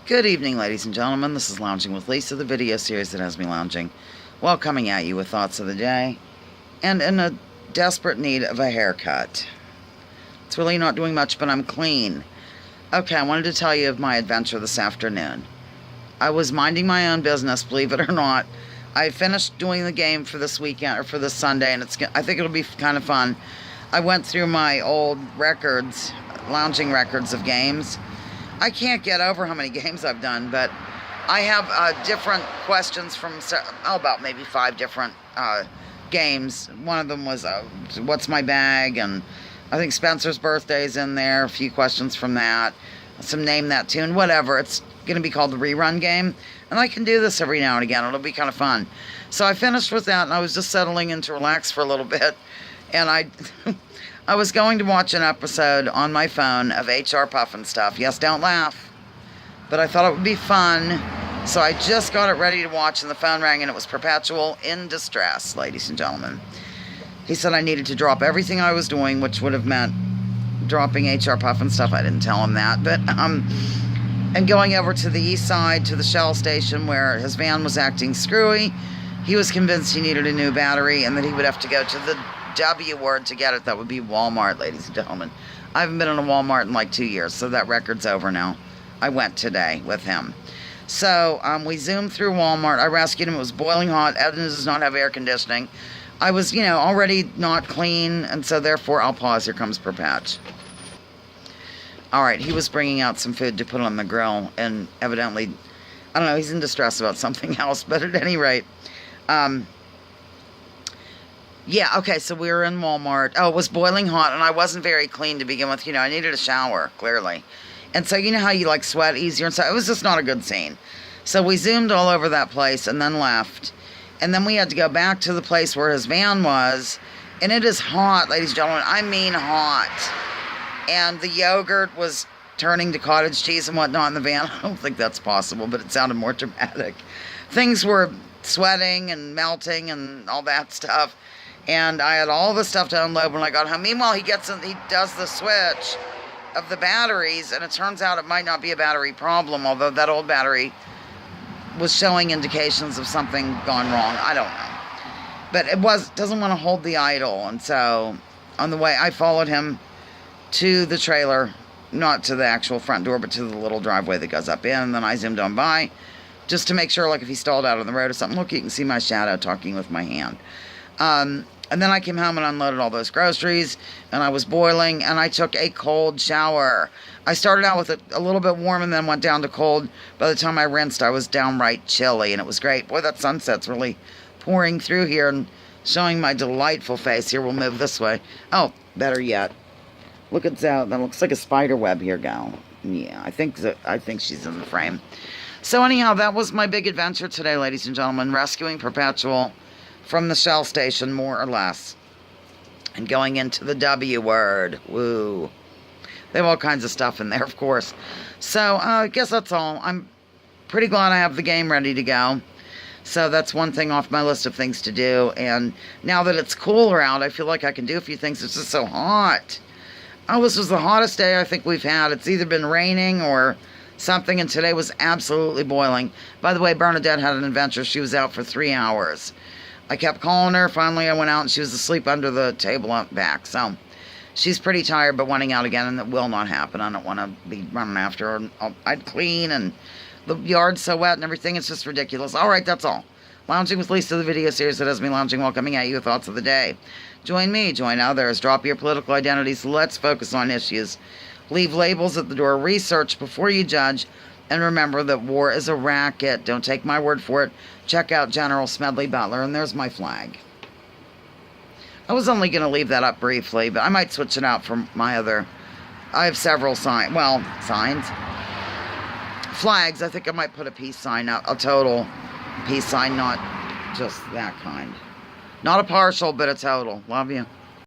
Good evening, ladies and gentlemen. This is Lounging with Lisa, the video series that has me lounging while coming at you with thoughts of the day and in a desperate need of a haircut. It's really not doing much, but I'm clean. Okay, I wanted to tell you of my adventure this afternoon. I was minding my own business, believe it or not. I finished doing the game for this weekend, or for this Sunday, and I think it'll be kind of fun. I went through my old records, lounging records of games. I can't get over how many games I've done, but I have different questions from, about maybe 5 different games. One of them was, what's my bag? And I think Spencer's birthday's in there. A few questions from that. Some name that tune, whatever. It's going to be called the rerun game. And I can do this every now and again. It'll be kind of fun. So I finished with that, and I was just settling in to relax for a little bit. And I was going to watch an episode on my phone of HR Puffin stuff. Yes, don't laugh. But I thought it would be fun. So I just got it ready to watch, and the phone rang, and it was Perpetual in distress, ladies and gentlemen. He said I needed to drop everything I was doing, which would have meant dropping HR Puffin stuff. I didn't tell him that. But, and going over to the east side to the Shell station where his van was acting screwy. He was convinced he needed a new battery and that he would have to go to the W word to get it. That would be Walmart, ladies and gentlemen. I haven't been in a Walmart in like 2 years, so that record's over now. I went today with him. So we zoomed through Walmart. I rescued him. It was boiling hot. Edna does not have air conditioning. I was, already not clean, and so therefore I'll pause. Here comes Perpetch. All right, he was bringing out some food to put on the grill, and evidently, I don't know, he's in distress about something else, but at any rate, yeah, okay, so we were in Walmart. Oh, it was boiling hot, and I wasn't very clean to begin with. I needed a shower, clearly. And so you know how you, sweat easier, and so it was just not a good scene. So we zoomed all over that place and then left. And then we had to go back to the place where his van was, and it is hot, ladies and gentlemen. I mean hot. And the yogurt was turning to cottage cheese and whatnot in the van. I don't think that's possible, but it sounded more dramatic. Things were sweating and melting and all that stuff. And I had all the stuff to unload when I got home. Meanwhile, he does the switch of the batteries, and it turns out it might not be a battery problem, although that old battery was showing indications of something gone wrong. I don't know. But it doesn't want to hold the idle, and so on the way, I followed him to the trailer, not to the actual front door, but to the little driveway that goes up in, and then I zoomed on by, just to make sure, if he stalled out on the road or something. Look, you can see my shadow talking with my hand. And then I came home and unloaded all those groceries, and I was boiling, and I took a cold shower. I started out with it a little bit warm and then went down to cold. By the time I rinsed, I was downright chilly, and it was great. Boy, that sunset's really pouring through here and showing my delightful face. Here, we'll move this way. Oh, better yet. Look at that. That looks like a spider web here, gal. Yeah, I think she's in the frame. So anyhow, that was my big adventure today, ladies and gentlemen. Rescuing Perpetual from the Shell station, more or less. And going into the W word. Woo. They have all kinds of stuff in there, of course. So, I guess that's all. I'm pretty glad I have the game ready to go. So that's one thing off my list of things to do. And now that it's cooler out, I feel like I can do a few things. It's just so hot. Oh, this was the hottest day I think we've had. It's either been raining or something, and today was absolutely boiling. By the way, Bernadette had an adventure. She was out for 3 hours. I kept calling her. Finally, I went out, and she was asleep under the table up back. So she's pretty tired, but wanting out again, and it will not happen. I don't want to be running after her. I'd clean, and the yard's so wet and everything. It's just ridiculous. All right, that's all. Lounging with Lisa, the video series that has me lounging while coming at you with thoughts of the day. Join me, join others, drop your political identities. Let's focus on issues. Leave labels at the door. Research before you judge. And remember that war is a racket. Don't take my word for it. Check out General Smedley Butler, and there's my flag. I was only going to leave that up briefly, but I might switch it out from my other. I have several signs. Flags. I think I might put a peace sign up. A total peace sign, not just that kind. Not a partial, but a total. Love you.